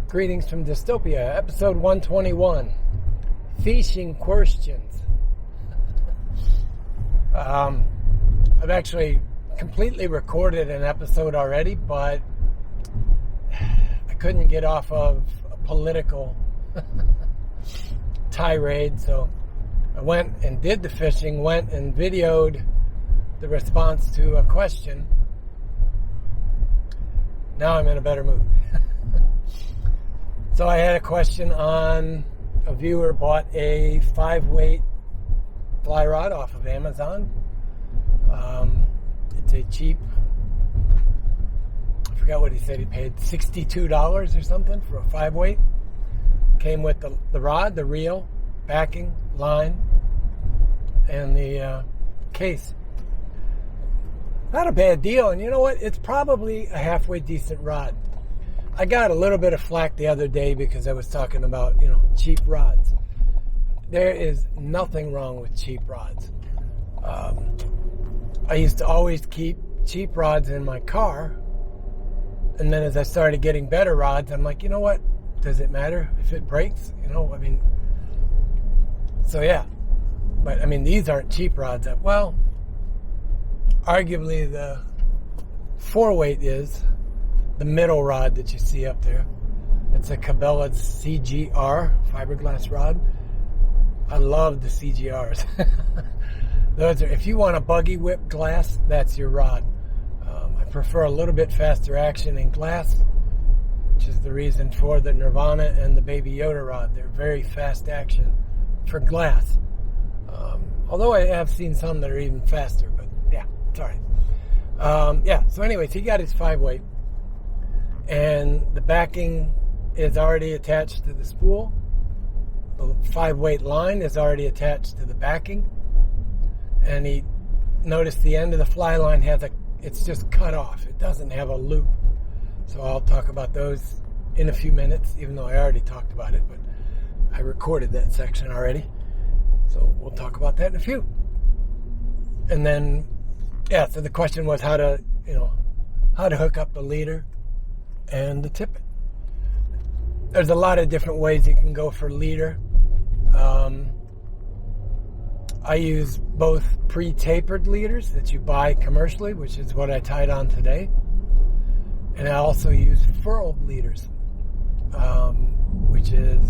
Greetings from Dystopia, episode 121, Feeshin Qwerstuns. I've actually completely recorded an episode already, but I couldn't get off of a political tirade, so I went and did the fishing, went and videoed the response to a question. Now I'm in a better mood. So I had a question on a viewer bought a 5-weight fly rod off of Amazon. It's a cheap, I forgot what he said, he paid $62 or something for a 5-weight. Came with the rod, the reel, backing, line, and the case. Not a bad deal, and you know what? It's probably a halfway decent rod. I got a little bit of flack the other day because I was talking about, cheap rods. There is nothing wrong with cheap rods. I used to always keep cheap rods in my car, and then as I started getting better rods, I'm like, you know what? Does it matter if it breaks? So yeah. But, these aren't cheap rods. Well, arguably the 4-weight is the middle rod that you see up there. It's a Cabela's CGR fiberglass rod. I love the CGRs. Those are, if you want a buggy whip glass, that's your rod. I prefer a little bit faster action in glass, which is the reason for the Nirvana and the Baby Yoda rod. They're very fast action for glass. Although I have seen some that are even faster, but yeah, sorry. So anyways, he got his 5-weight. And the backing is already attached to the spool. The 5-weight line is already attached to the backing. And he noticed the end of the fly line it's just cut off. It doesn't have a loop. So I'll talk about those in a few minutes, even though I already talked about it, but I recorded that section already. So we'll talk about that in a few. And then, so the question was how to hook up the leader and the tippet. There's a lot of different ways you can go for leader. I use both pre-tapered leaders that you buy commercially, which is what I tied on today. And I also use furled leaders, which is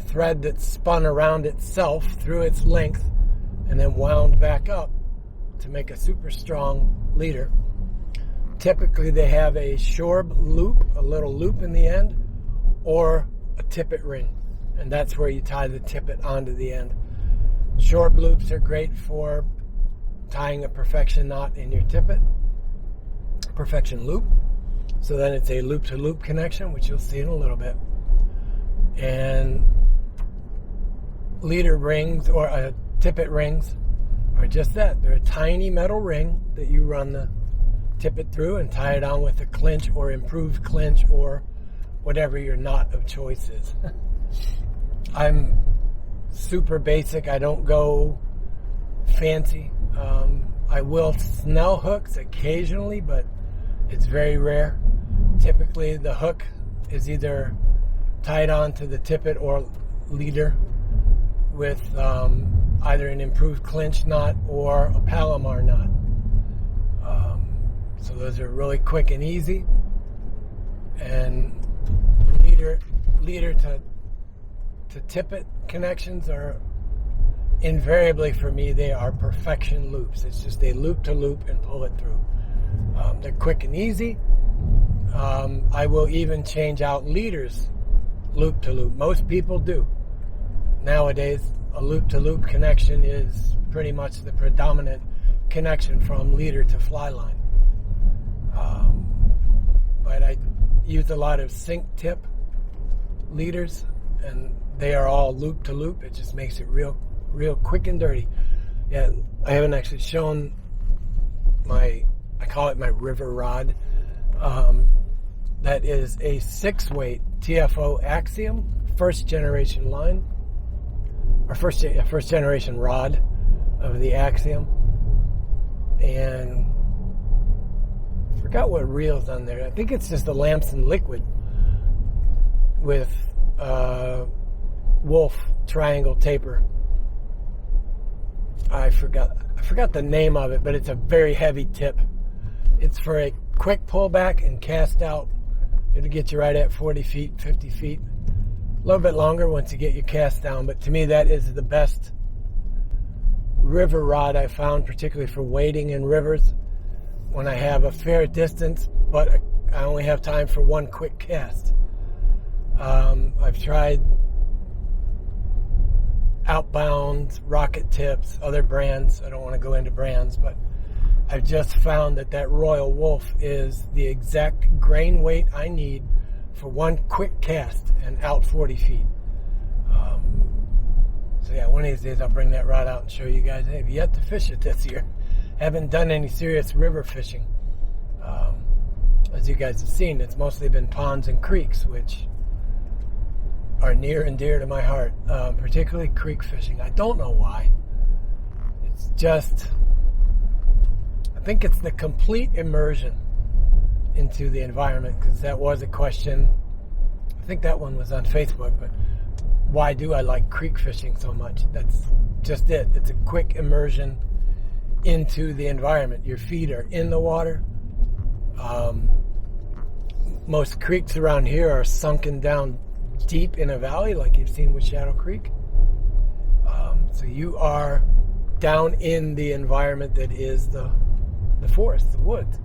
thread that's spun around itself through its length and then wound back up to make a super strong leader. Typically, they have a shorb loop, a little loop in the end, or a tippet ring. And that's where you tie the tippet onto the end. Shorb loops are great for tying a perfection knot in your tippet. Perfection loop. So then it's a loop-to-loop connection, which you'll see in a little bit. And leader rings, or tippet rings, are just that. They're a tiny metal ring that you run the tippet through and tie it on with a clinch or improved clinch or whatever your knot of choice is. I'm super basic. I don't go fancy. I will snell hooks occasionally, but it's very rare. Typically the hook is either tied onto the tippet or leader with either an improved clinch knot or a Palomar knot. So those are really quick and easy. And leader to tippet connections are invariably, for me, they are perfection loops. It's just a loop to loop and pull it through. They're quick and easy. I will even change out leaders loop to loop. Most people do. Nowadays, a loop to loop connection is pretty much the predominant connection from leader to fly line. But I use a lot of sink tip leaders, and they are all loop to loop. It just makes it real quick and dirty. Yeah, I haven't actually shown I call it my river rod. That is a 6-weight TFO Axiom, first generation line, or first generation rod of the Axiom. And I forgot what reel's on there. I think it's just the Lamson liquid. with wolf triangle taper. I forgot the name of it, but it's a very heavy tip. It's for a quick pullback and cast out. It'll get you right at 40 feet, 50 feet. A little bit longer once you get your cast down, but to me that is the best river rod I found, particularly for wading in rivers when I have a fair distance, but I only have time for one quick cast. I've tried Outbound, Rocket Tips, other brands. I don't want to go into brands, but I've just found that Royal Wolf is the exact grain weight I need for one quick cast and out 40 feet. So yeah, one of these days I'll bring that rod out and show you guys. Hey, I've yet to fish it this year. Haven't done any serious river fishing. As you guys have seen, it's mostly been ponds and creeks, which are near and dear to my heart, particularly creek fishing. I don't know why. It's just, I think it's the complete immersion into the environment, because that was a question. I think that one was on Facebook, but why do I like creek fishing so much? That's just it. It's a quick immersion into the environment. Your feet are in the water. Most creeks around here are sunken down deep in a valley, like you've seen with Shadow Creek. So you are down in the environment that is the forest, the woods.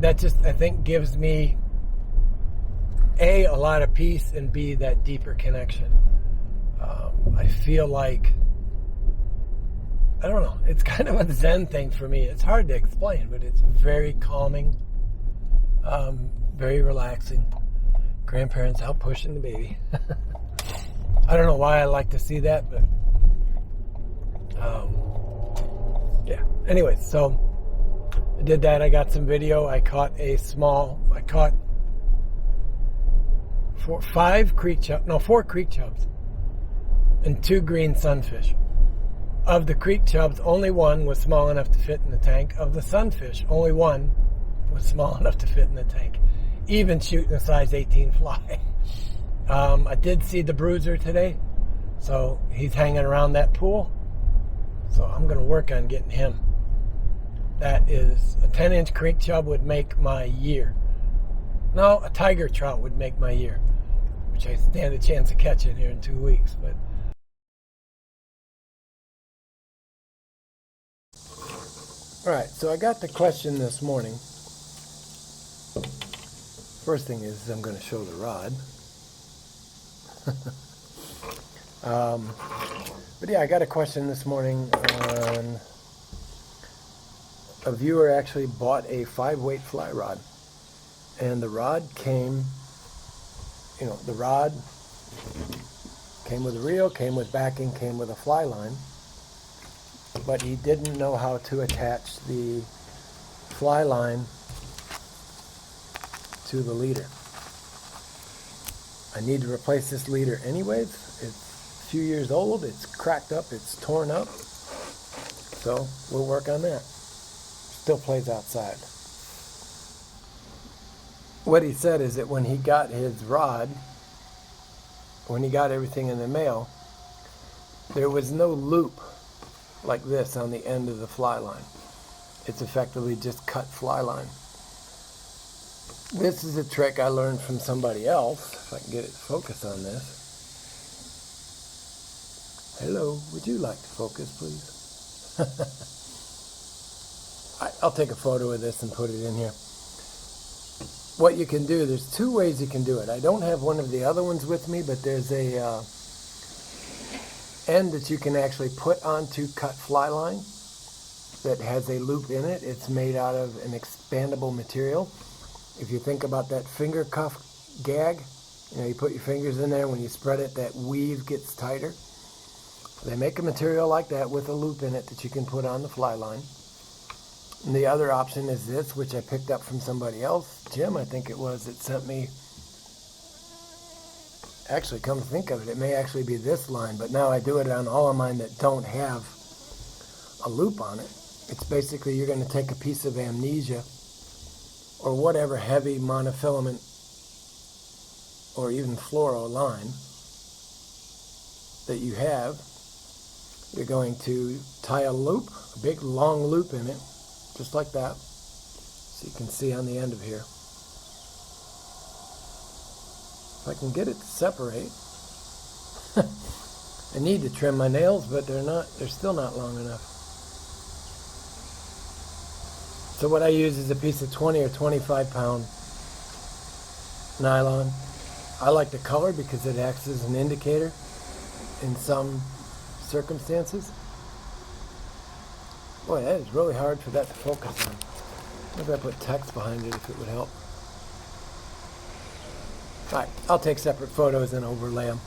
That just, I think, gives me A, a lot of peace, and B, that deeper connection. I feel like, I don't know, it's kind of a Zen thing for me. It's hard to explain, but it's very calming, very relaxing. Grandparents out pushing the baby. I don't know why I like to see that, but yeah. Anyways, so I did that. I got some video. I caught four creek chubs and 2 green sunfish. Of the creek chubs, only one was small enough to fit in the tank. Of the sunfish, only one was small enough to fit in the tank. Even shooting a size 18 fly. I did see the bruiser today, so he's hanging around that pool. So I'm going to work on getting him. That is, a 10-inch creek chub would make my year. No, a tiger trout would make my year, which I stand a chance of catching here in 2 weeks. But all right, so I got the question this morning. First thing is I'm going to show the rod. But yeah, I got a question this morning on a viewer actually bought a 5-weight fly rod. And the rod came, the rod came with a reel, came with backing, came with a fly line. But he didn't know how to attach the fly line to the leader. I need to replace this leader anyways. It's a few years old, it's cracked up, it's torn up. So we'll work on that. Still plays outside. What he said is that when he got his rod, when he got everything in the mail, there was no loop like this on the end of the fly line. It's effectively just cut fly line. This is a trick I learned from somebody else. If I can get it to focus on this. Hello, would you like to focus, please? I'll take a photo of this and put it in here. What you can do, there's 2 ways you can do it. I don't have one of the other ones with me, but there's a end that you can actually put onto cut fly line that has a loop in it. It's made out of an expandable material. If you think about that finger cuff gag, you put your fingers in there, when you spread it, that weave gets tighter. They make a material like that with a loop in it that you can put on the fly line. And the other option is this, which I picked up from somebody else. Jim, I think it was, that sent me. Actually, come to think of it, it may actually be this line, but now I do it on all of mine that don't have a loop on it. It's basically, you're going to take a piece of amnesia or whatever heavy monofilament or even fluoro line that you have, you're going to tie a loop, a big long loop in it, just like that, so you can see on the end of here. If I can get it to separate. I need to trim my nails, but they're still not long enough. So what I use is a piece of 20 or 25 pound nylon. I like the color because it acts as an indicator in some circumstances. Boy, that is really hard for that to focus on. Maybe I put text behind it if it would help. Alright, I'll take separate photos and overlay them.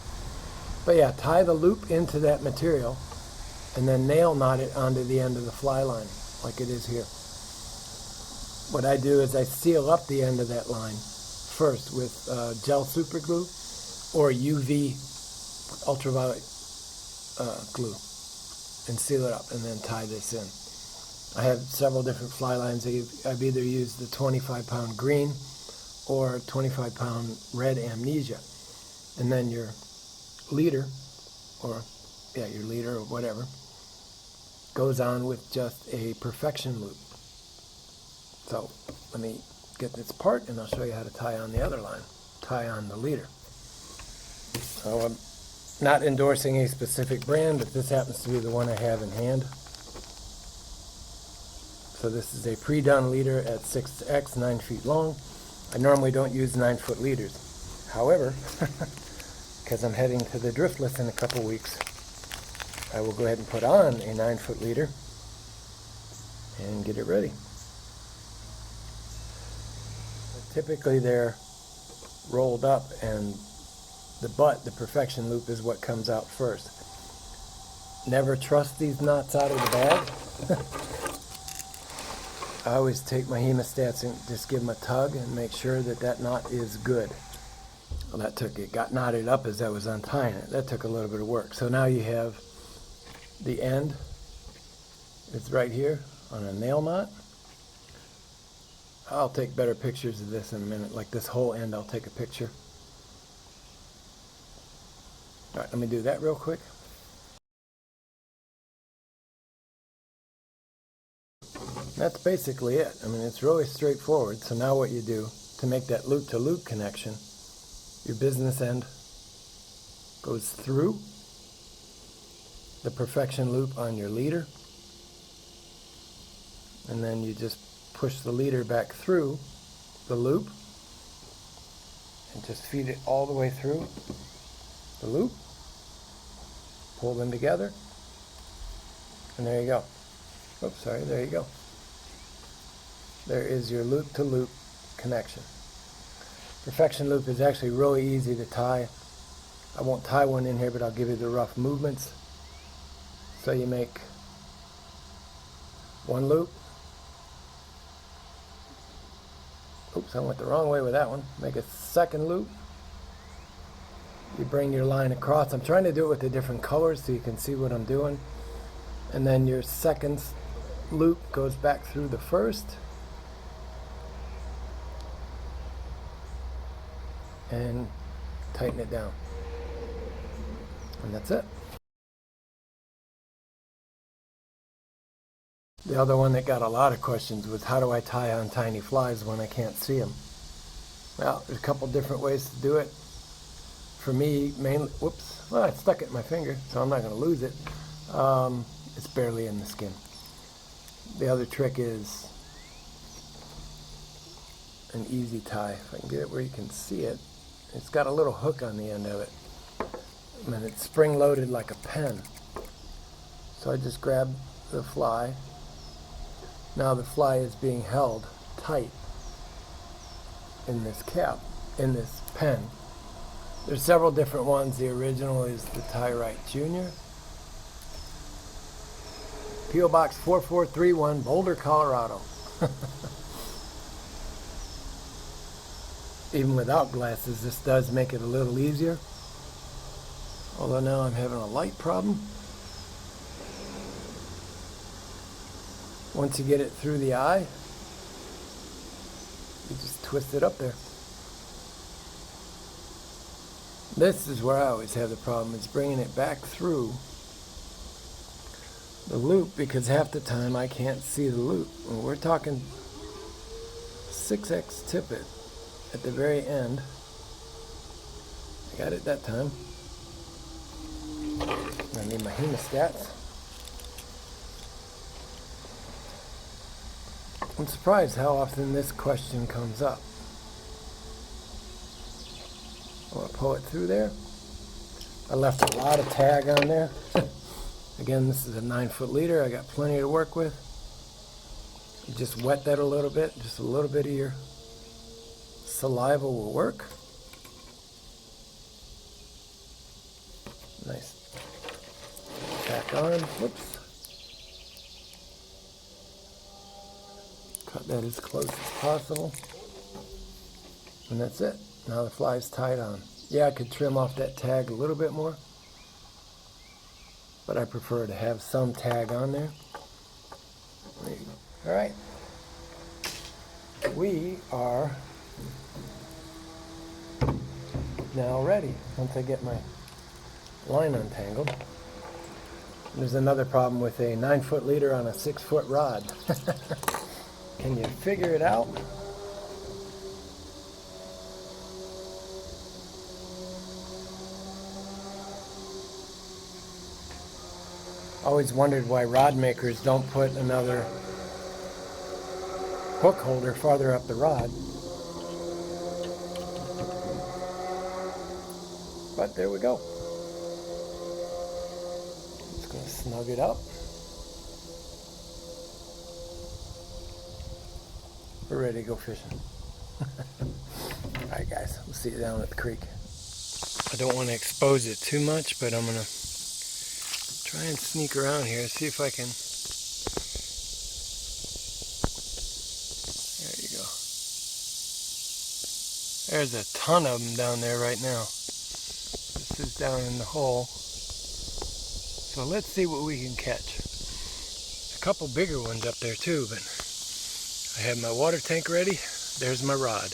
But yeah, tie the loop into that material and then nail knot it onto the end of the fly line, like it is here. What I do is I seal up the end of that line first with gel super glue or UV ultraviolet glue and seal it up and then tie this in. I have several different fly lines. I've either used the 25 pound green or 25 pound red amnesia, and then your leader, or your leader or whatever, goes on with just a perfection loop. So let me get this part and I'll show you how to tie on the other line, tie on the leader. So I'm not endorsing a specific brand, but this happens to be the one I have in hand. So this is a pre-done leader at 6x, 9 feet long. I normally don't use 9-foot leaders. However, because I'm heading to the Driftless in a couple weeks, I will go ahead and put on a 9-foot leader and get it ready. Typically they're rolled up and the butt, the perfection loop, is what comes out first. Never trust these knots out of the bag. I always take my hemostats and just give them a tug and make sure that that knot is good. Well, it got knotted up as I was untying it. That took a little bit of work. So now you have the end. It's right here on a nail knot. I'll take better pictures of this in a minute. Like this whole end, I'll take a picture. All right, let me do that real quick. That's basically it. I mean, it's really straightforward. So now what you do to make that loop-to-loop connection, your business end goes through the perfection loop on your leader, and then you just push the leader back through the loop and just feed it all the way through the loop, pull them together, and there you go. Oops, sorry, there you go. There is your loop-to-loop connection. Perfection loop is actually really easy to tie. I won't tie one in here, but I'll give you the rough movements. So you make one loop. Oops, I went the wrong way with that one. Make a second loop. You bring your line across. I'm trying to do it with the different colors so you can see what I'm doing. And then your second loop goes back through the first. And tighten it down. And that's it. The other one that got a lot of questions was, how do I tie on tiny flies when I can't see them? Well, there's a couple different ways to do it. For me, mainly, whoops, well, I stuck it in my finger, so I'm not going to lose it. It's barely in the skin. The other trick is an easy tie. If I can get it where you can see it, it's got a little hook on the end of it. And it's spring-loaded like a pen. So I just grab the fly. Now the fly is being held tight in this cap, in this pen. There's several different ones. The original is the Tie Right Jr. P.O. Box 4431, Boulder, Colorado. Even without glasses, this does make it a little easier. Although now I'm having a light problem. Once you get it through the eye, you just twist it up there. This is where I always have the problem, is bringing it back through the loop, because half the time I can't see the loop. And we're talking 6x tippet at the very end. I got it that time. I need my hemostats. I'm surprised how often this question comes up. I want to pull it through there. I left a lot of tag on there. Again, this is a 9-foot leader. I got plenty to work with. You just wet that a little bit. Just a little bit of your saliva will work. Nice. Tack on. Whoops. Cut that as close as possible. And that's it. Now the fly's tied on. Yeah, I could trim off that tag a little bit more, but I prefer to have some tag on there. All right. We are now ready once I get my line untangled. There's another problem with a 9-foot leader on a 6-foot rod. Can you figure it out? Always wondered why rod makers don't put another hook holder farther up the rod. But there we go. Just going to snug it up. We're ready to go fishing. Alright guys, we'll see you down at the creek. I don't want to expose it too much, but I'm going to try and sneak around here, see if I can. There you go. There's a ton of them down there right now. This is down in the hole. So let's see what we can catch. A couple bigger ones up there too, but I have my water tank ready. There's my rod.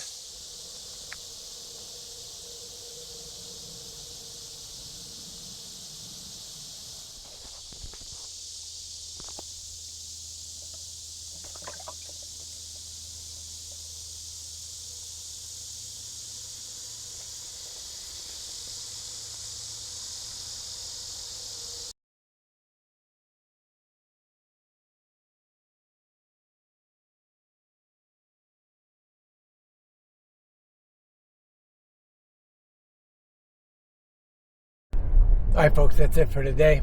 Alright folks, that's it for today.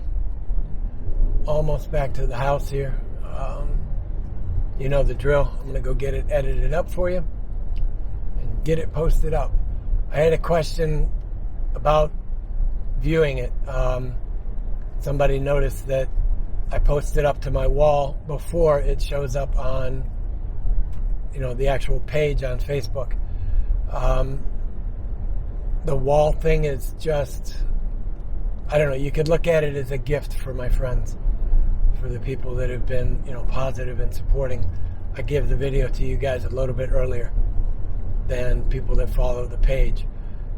Almost back to the house here. You know the drill. I'm going to go get it edited up for you and get it posted up. I had a question about viewing it. Somebody noticed that I posted up to my wall before it shows up on, the actual page on Facebook. The wall thing is just, I don't know, you could look at it as a gift for my friends, for the people that have been, positive and supporting. I give the video to you guys a little bit earlier than people that follow the page.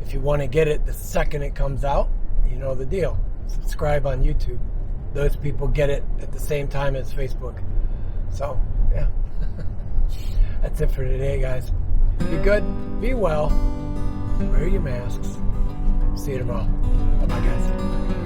If you want to get it the second it comes out, you know the deal. Subscribe on YouTube. Those people get it at the same time as Facebook. So, yeah. That's it for today, guys. Be good, be well, wear your masks. See you tomorrow. Bye-bye, guys.